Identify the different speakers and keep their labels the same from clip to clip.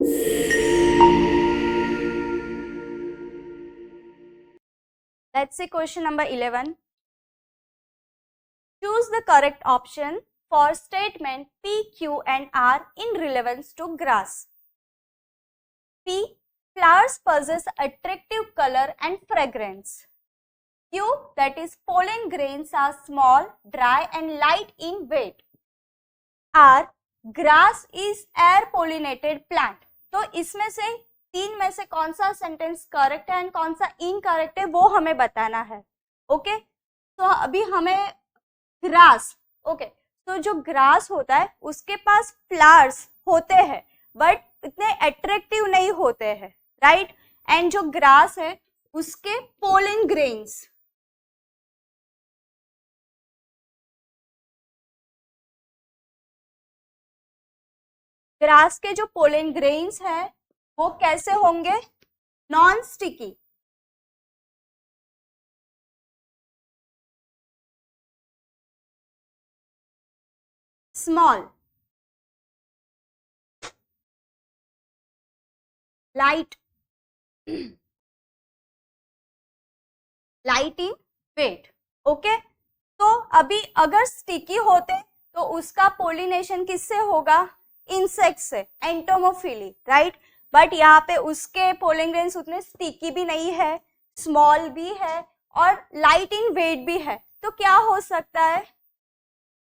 Speaker 1: Let's see question number 11. Choose the correct option for statement P, Q and R in relevance to grass. P. Flowers possess attractive color and fragrance. Q. That is pollen grains are small, dry and light in weight. R. Grass is air pollinated plant. तो इसमें से तीन में से कौन सा sentence correct है and कौन सा इनकरेक्ट है वो हमें बताना है. ओके, तो अभी हमें ग्रास, ओके, तो जो ग्रास होता है उसके पास फ्लावर्स होते हैं बट इतने अट्रैक्टिव नहीं होते हैं, राइट. एंड जो ग्रास है उसके पोलन ग्रेन्स, ग्रास के जो पोलन ग्रेन्स है वो कैसे होंगे? Non sticky. Small, light, light in weight. Okay, तो अभी अगर स्टिकी होते तो उसका पोलिनेशन किससे होगा? इंसेक्ट से, एंटोमोफिली, राइट. बट यहाँ पे उसके पोलन ग्रेन्स उतने स्टिकी भी नहीं है, स्मॉल भी है और लाइट इन वेट भी है. तो क्या हो सकता है?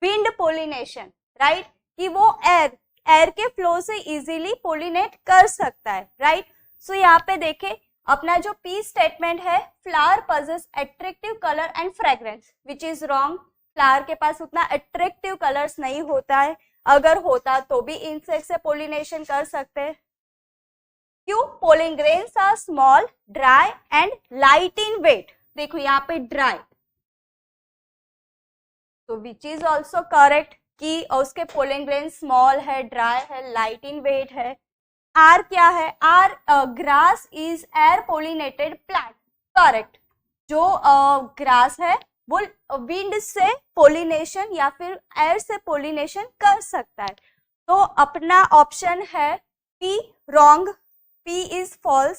Speaker 1: विंड पोलिनेशन, राइट, कि वो एयर के फ्लो से इजीली पोलिनेट कर सकता है, राइट. सो यहाँ पे देखे अपना जो पी स्टेटमेंट है, flower possess attractive colour and fragrance, which is wrong. Flower के पास उतना अट्रैक्टिव कलर्स नहीं होता है, अगर होता तो भी इंसेक्ट से पोलिनेशन कर सकते हैं. क्यों? Pollen grains are small, dry and light in weight. देखो यहाँ पे ड्राई, तो विच इज ऑल्सो करेक्ट कि उसके पोलन ग्रेन स्मॉल है, ड्राई है, लाइट इन वेट है. आर क्या है? R grass is air pollinated plant. Correct. जो ग्रास है वो विंड से पोलिनेशन या फिर एयर से पोलिनेशन कर सकता है. तो अपना ऑप्शन है P wrong, P is false.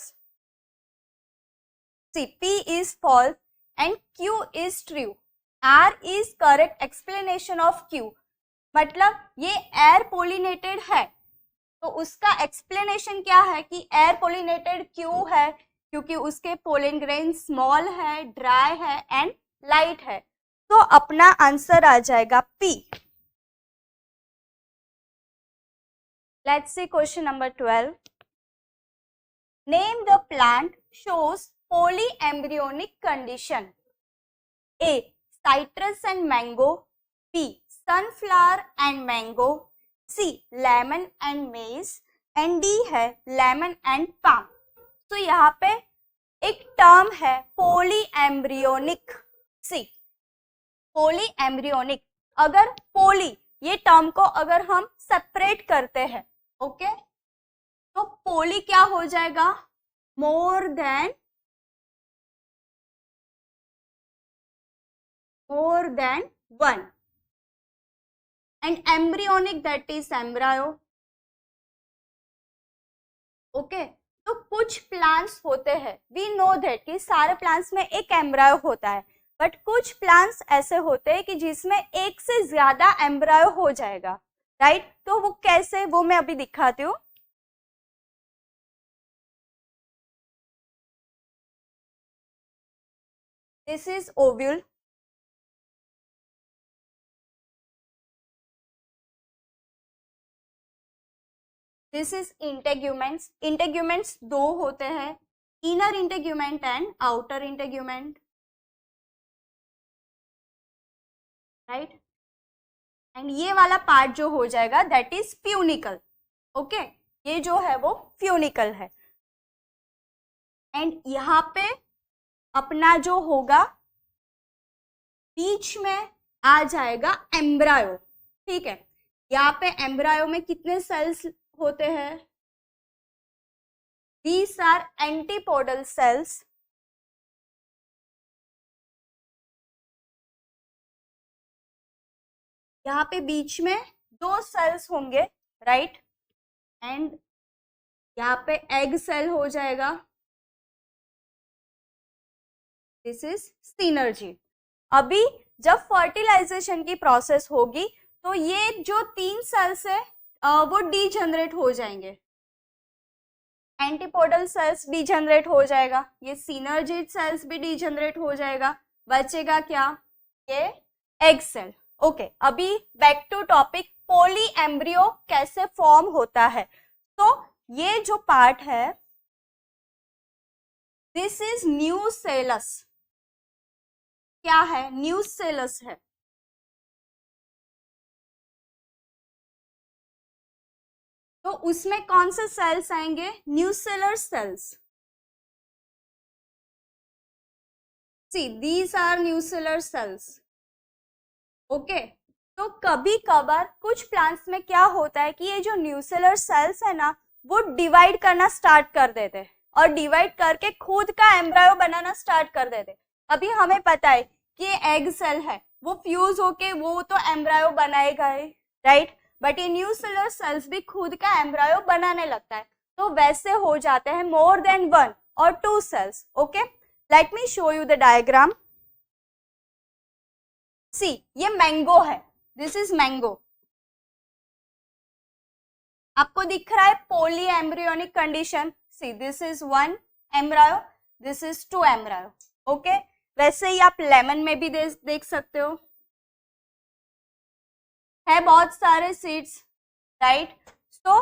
Speaker 1: C, P is false and Q is true. R is correct explanation of Q. मतलब ये एयर पोलिनेटेड है तो उसका एक्सप्लेनेशन क्या है कि एयर पोलिनेटेड क्यों है? क्योंकि उसके पोलन ग्रेन स्मॉल है, ड्राई है एंड लाइट है. तो अपना आंसर आ जाएगा P. Let's see question number 12. Name the plant shows polyembryonic condition. A. Citrus and mango. B. Sunflower and mango. C. Lemon and maize. And D है lemon and palm. तो यहाँ पे एक टर्म है polyembryonic. C. polyembryonic. अगर पोली ये term को अगर हम सेपरेट करते हैं, ओके, तो पोली क्या हो जाएगा? More than one. And embryonic that is embryo. Okay, तो कुछ प्लांट्स होते हैं, वी नो दैट कि सारे प्लांट्स में एक एम्ब्रायो होता है, बट कुछ प्लांट्स ऐसे होते हैं कि जिसमें एक से ज्यादा एम्ब्रायो हो जाएगा, राइट. तो वो कैसे, वो मैं अभी दिखाती हूँ. This is ovule. This is integuments. Integuments दो होते हैं, inner integument and outer integument, right. And ये वाला पार्ट जो हो जाएगा दैट इज फ्यूनिकल. ओके, ये जो है वो फ्यूनिकल है. एंड यहाँ पे अपना जो होगा बीच में आ जाएगा एम्ब्रायो. ठीक है, यहाँ पे एम्ब्रायो में कितने सेल्स होते हैं? These are antipodal cells. यहाँ पे बीच में दो सेल्स होंगे, राइट. एंड यहाँ पे एग सेल हो जाएगा, दिस इज सिनर्जी। अभी जब फर्टिलाइजेशन की प्रोसेस होगी तो ये जो 3 सेल्स है वो डीजनरेट हो जाएंगे, एंटीपोडल सेल्स डीजनरेट हो जाएगा, ये सिनर्जिड सेल्स भी डीजनरेट हो जाएगा, बचेगा क्या, ये एग सेल। ओके, अभी back to topic, poly embryo कैसे फॉर्म होता है। तो ये जो पार्ट है दिस इज न्यूसेलस, क्या है, न्यूसेलस है। तो उसमें कौन से सेल्स आएंगे, nucellar cells. See these are nucellar cells. Okay, तो कभी कभार कुछ प्लांट्स में क्या होता है कि ये जो न्यूसेलर सेल्स है ना वो डिवाइड करना स्टार्ट कर देते हैं और डिवाइड करके खुद का एम्ब्रायो बनाना स्टार्ट कर देते। अभी हमें पता है कि ये एग सेल है, वो फ्यूज होके वो तो एम्ब्रायो बनाएगा ही, राइट, बट ये न्यूसेलर सेल्स भी खुद का एम्ब्रायो बनाने लगता है। तो वैसे हो जाते हैं मोर देन 1 और 2 cells. Okay, let me show you the diagram. See ये मैंगो है, दिस इज मैंगो, आपको दिख रहा है poly embryonic condition. See this is 1 embryo, this is 2 embryo. Okay, वैसे ही आप लेमन में भी देख सकते हो, है बहुत सारे सीड्स, राइट। तो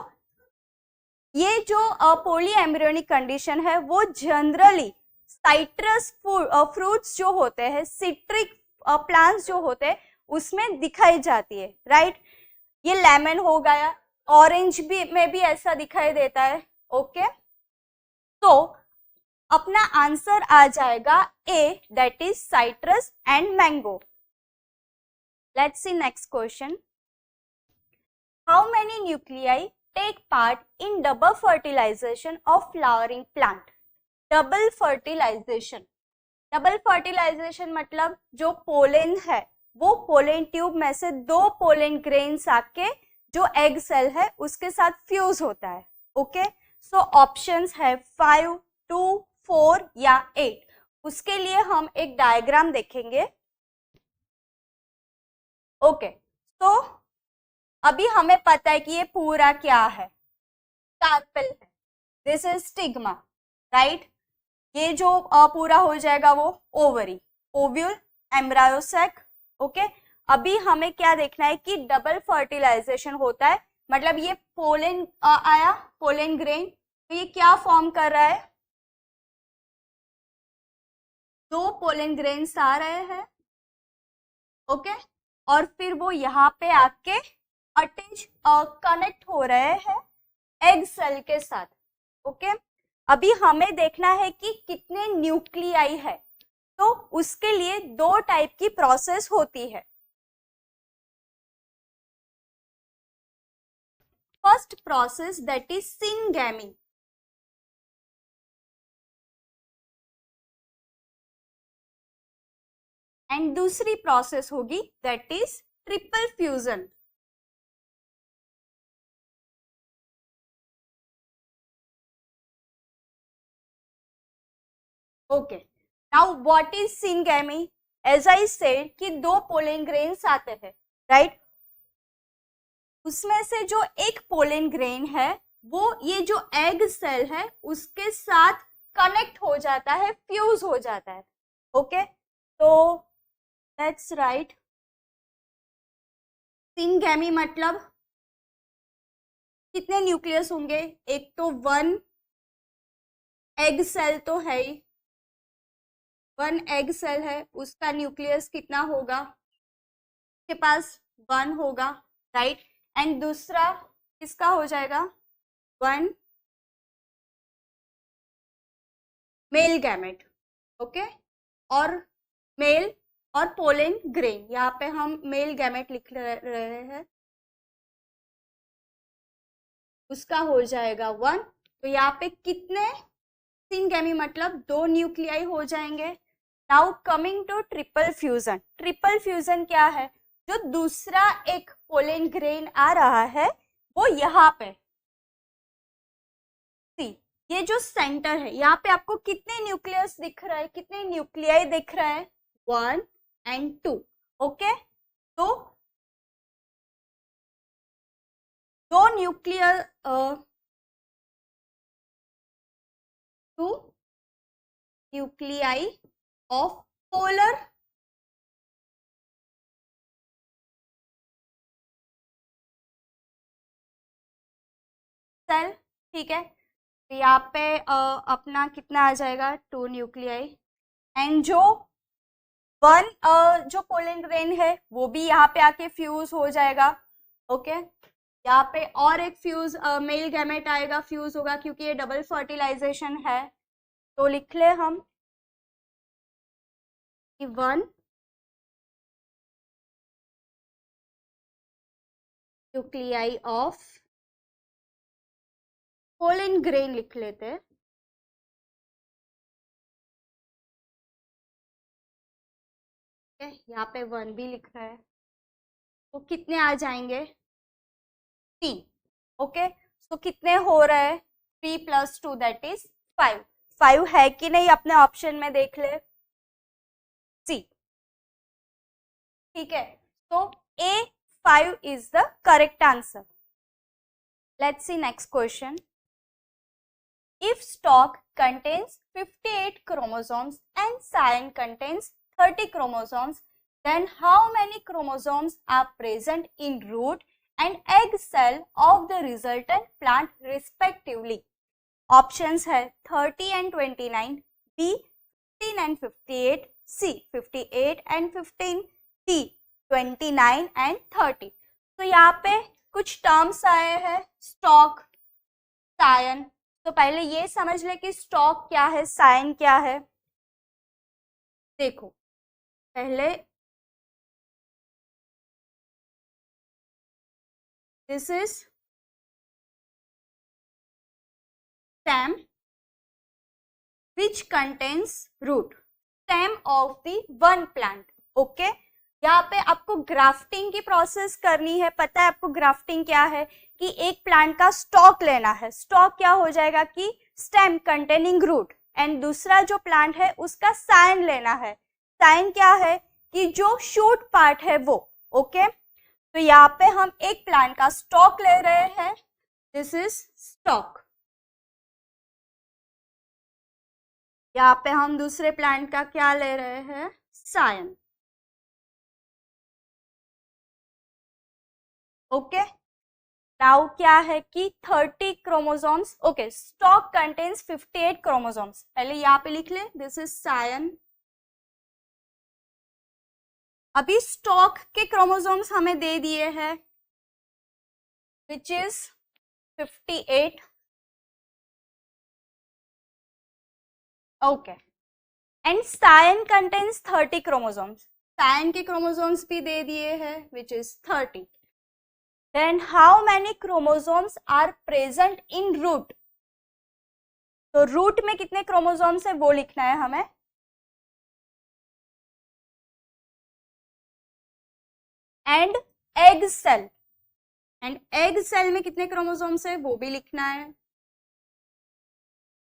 Speaker 1: ये जो पोली एम्ब्रियोनिक कंडीशन है वो जनरली साइट्रस फ्रूट्स जो होते हैं, सिट्रिक प्लांट्स जो होते हैं उसमें दिखाई जाती है, राइट। ये लेमन हो गया, ऑरेंज भी में भी ऐसा दिखाई देता है। ओके, तो अपना आंसर आ जाएगा A, that is citrus and mango. Let's see next question. How many nuclei take part in double fertilization of flowering plant. Double fertilization, double fertilization मतलब जो पोलेन है वो पोलेन ट्यूब में से 2 पोलेन ग्रेन्स आके जो एग सेल है उसके साथ फ्यूज होता है। ओके, सो ऑप्शंस है 5, 2, 4 या 8। उसके लिए हम एक डायग्राम देखेंगे। ओके, तो अभी हमें पता है कि ये पूरा क्या है, कार्पेल है, दिस इज स्टिग्मा, राइट। ये जो पूरा हो जाएगा वो ओवरी, ओव्यूल, एम्ब्रायोसेक। ओके, अभी हमें क्या देखना है कि डबल फर्टिलाइजेशन होता है, मतलब ये पोलेन आया, पोलेन ग्रेन, तो ये क्या फॉर्म कर रहा है, 2 पोलेन ग्रेन्स आ रहे हैं। ओके, और फिर वो यहाँ पे आके अटैच कनेक्ट हो रहे हैं एग सेल के साथ। ओके, अभी हमें देखना है कि कितने न्यूक्लियाई है, तो उसके लिए 2 टाइप की प्रोसेस होती है। First process that is syngamy, and दूसरी प्रोसेस होगी that is triple fusion. Okay, now what is syngamy, as I said कि 2 पोलेन ग्रेन्स आते हैं, राइट। उसमें से जो एक पोलेन ग्रेन है वो ये जो एग सेल है उसके साथ कनेक्ट हो जाता है, फ्यूज हो जाता है। ओके, तो दैट्स राइट। सिनगैमी मतलब कितने न्यूक्लियस होंगे, एक तो 1 एग सेल तो है ही, 1 एग सेल है, उसका न्यूक्लियस कितना होगा, के पास 1 होगा, राइट। एंड दूसरा किसका हो जाएगा, 1 मेल गैमेट। ओके, और मेल और पोलेन ग्रेन, यहाँ पे हम मेल गैमेट लिख रहे हैं, उसका हो जाएगा 1। तो यहाँ पे कितने सिनगैमी मतलब 2 न्यूक्लियाई हो जाएंगे। Now coming to triple fusion. Triple fusion क्या है, जो दूसरा एक पोलेन ग्रेन आ रहा है वो यहाँ पे ये जो सेंटर है यहाँ पे आपको कितने न्यूक्लियस दिख रहा है, कितने न्यूक्लियाई दिख रहा है, 1 and 2। ओके, तो दो nuclear two nuclei of polar cell, ठीक है। तो यहाँ पे अपना कितना आ जाएगा, 2 न्यूक्लियाई, एंड जो वन जो पोलन ग्रेन है वो भी यहाँ पे आके फ्यूज हो जाएगा। ओके, यहाँ पे और एक फ्यूज मेल गैमेट आएगा, फ्यूज होगा, क्योंकि ये डबल फर्टिलाइजेशन है। तो लिख ले हम कि 1 न्यूक्लियाई ऑफ पोलन ग्रेन लिख लेते हैं। यहाँ पे 1 भी लिख रहा है, तो कितने आ जाएंगे, 3। ओके, तो कितने हो रहे हैं, 3 + 2 दैट इज 5। 5 है कि नहीं अपने ऑप्शन में देख ले, सी, ठीक है। तो A5 is the correct answer. Let's see next question. If stalk contains 58 chromosomes and cyan contains 30 chromosomes, then how many chromosomes are present in root and egg cell of the resultant plant respectively? Options है 30 and 29, B 15 and 58, C 58 and 15, D 29 and 30। तो यहाँ पे कुछ terms आए हैं, stock, Sion. तो पहले ये समझ ले कि स्टॉक क्या है, साइन क्या है। देखो पहले this is stem which contains root, stem of the one plant. Okay, यहाँ पे आपको ग्राफ्टिंग की प्रोसेस करनी है। पता है आपको ग्राफ्टिंग क्या है, कि एक प्लांट का स्टॉक लेना है। स्टॉक क्या हो जाएगा कि स्टेम कंटेनिंग रूट, एंड दूसरा जो प्लांट है उसका साइन लेना है। साइन क्या है कि जो शूट पार्ट है वो। ओके, तो यहाँ पे हम एक प्लांट का स्टॉक ले रहे हैं, दिस इज स्टॉक। यहाँ पे हम दूसरे प्लांट का क्या ले रहे हैं, साइन। ओके, नाउ क्या है कि 30 chromosomes. Okay, stock contains 58 chromosomes. पहले यहाँ पे लिख ले, दिस इज सायन। अभी स्टॉक के क्रोमोसोम्स हमें दे दिए हैं, which is 58। Okay, and scion contains 30 chromosomes. Scion के क्रोमोसोम्स भी दे दिए हैं, which is 30। Then how many chromosomes are present in root? तो रूट में कितने क्रोमोसोम्स है वो लिखना है हमें। And egg cell, and egg cell में कितने क्रोमोसोम्स है वो भी लिखना है।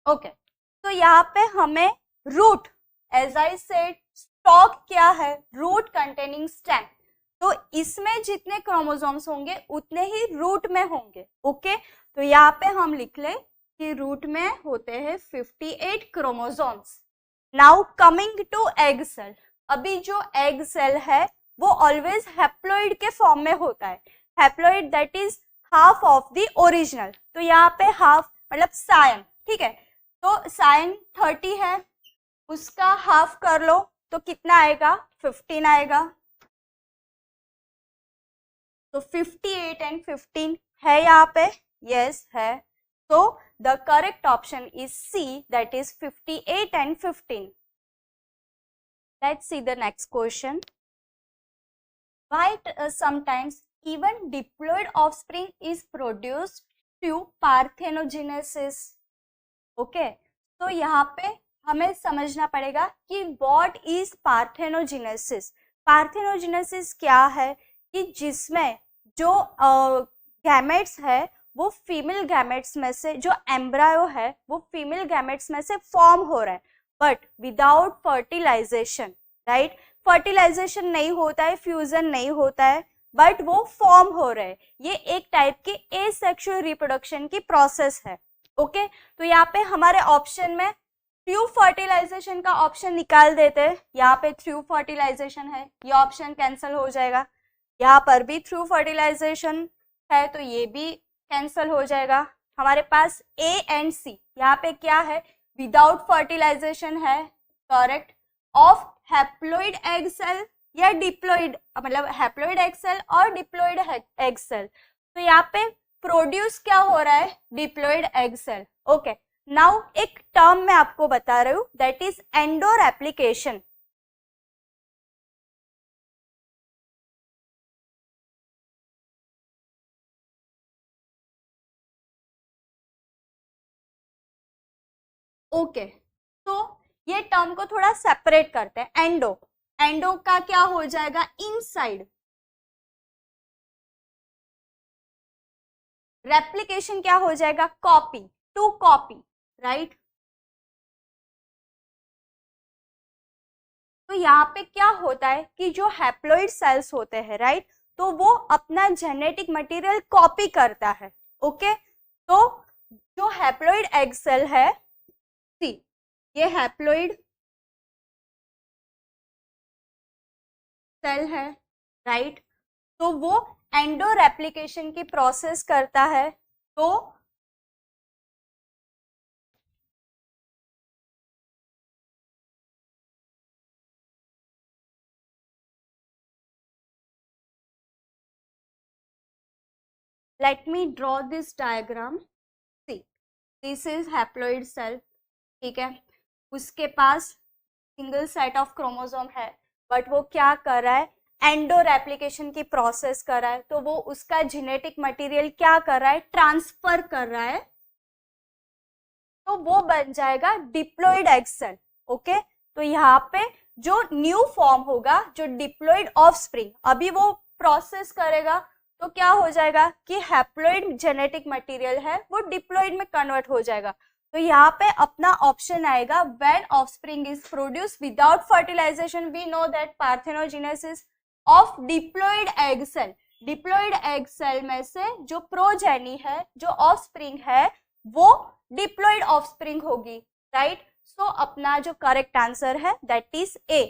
Speaker 1: ओके, तो यहाँ पे हमें root, as I said, stock क्या है, रूट कंटेनिंग स्टेम। तो इसमें जितने क्रोमोसोम्स होंगे उतने ही रूट में होंगे। ओके, तो यहाँ पे हम लिख ले कि रूट में होते हैं 58 chromosomes. Now coming to egg cell. अभी जो एग सेल है वो ऑलवेज हैप्लॉइड के फॉर्म में होता है। Haploid that is half of the original. तो यहाँ पे हाफ मतलब सायन, ठीक है। तो सायन 30 है, उसका हाफ कर लो तो कितना आएगा, 15 आएगा। तो 58 and 15 है यहाँ पे, यस है। तो the correct option is C, that is 58 and 15। Let's see the next question. Why sometimes even diploid offspring is produced through parthenogenesis? Okay, तो यहाँ पे हमें समझना पड़ेगा कि what is parthenogenesis। पार्थेनोजेनेसिस क्या है कि जिसमें जो गैमेट्स है वो फीमेल गैमेट्स में से, जो एम्ब्रायो है वो फीमेल गैमेट्स में से फॉर्म हो रहा है, but without fertilization, right. Fertilization नहीं होता है, फ्यूजन नहीं होता है, बट वो फॉर्म हो रहे हैं। ये एक टाइप की एसेक्सुअल रिप्रोडक्शन की प्रोसेस है। ओके, तो यहाँ पे हमारे ऑप्शन में थ्रू फर्टिलाइजेशन का ऑप्शन निकाल देते हैं। यहाँ पे थ्रू फर्टिलाइजेशन है, ये ऑप्शन कैंसिल हो जाएगा। यहाँ पर भी थ्रू फर्टिलाइजेशन है तो ये भी कैंसिल हो जाएगा। हमारे पास ए एंड सी, यहाँ पे क्या है, विदाउट फर्टिलाइजेशन है, correct, of haploid egg cell या डिप्लॉइड, मतलब हैप्लॉइड एग सेल और डिप्लॉइड एग सेल। तो यहाँ पे प्रोड्यूस क्या हो रहा है, diploid egg cell. Okay, now एक टर्म मैं आपको बता रही हूँ, that is endoreplication. Okay, तो ये टर्म को थोड़ा सेपरेट करते हैं। एंडो, एंडो का क्या हो जाएगा, इनसाइड। रेप्लिकेशन क्या हो जाएगा, कॉपी, टू कॉपी, राइट। तो यहाँ पे क्या होता है कि जो हैप्लॉइड सेल्स होते हैं, राइट, तो वो अपना जेनेटिक मटेरियल कॉपी करता है। ओके, तो जो हैप्लॉइड एग सेल है, सी ये हैप्लॉइड सेल है, राइट, तो वो एंडो रेप्लिकेशन की प्रोसेस करता है। तो let me draw this diagram. See, this is haploid cell, ठीक है, उसके पास सिंगल सेट ऑफ क्रोमोसोम है, बट वो क्या कर रहा है, एंडो रेप्लिकेशन की प्रोसेस कर रहा है। तो वो उसका जेनेटिक मटेरियल क्या कर रहा है, ट्रांसफर कर रहा है, तो वो बन जाएगा डिप्लॉइड एग सेल। ओके, तो यहाँ पे जो न्यू फॉर्म होगा, जो डिप्लॉइड ऑफस्प्रिंग, अभी वो प्रोसेस करेगा तो क्या हो जाएगा कि हैप्लॉइड जेनेटिक मटेरियल है वो डिप्लॉइड में कन्वर्ट हो जाएगा। तो यहाँ पे अपना ऑप्शन आएगा, when offspring is produce without fertilization, we know that parthenogenesis of diploid egg cell. Diploid egg cell में से जो प्रोजेनी है, जो ऑफस्प्रिंग है, वो डिप्लॉइड ऑफस्प्रिंग होगी, राइट। सो अपना जो करेक्ट आंसर है दैट इज ए।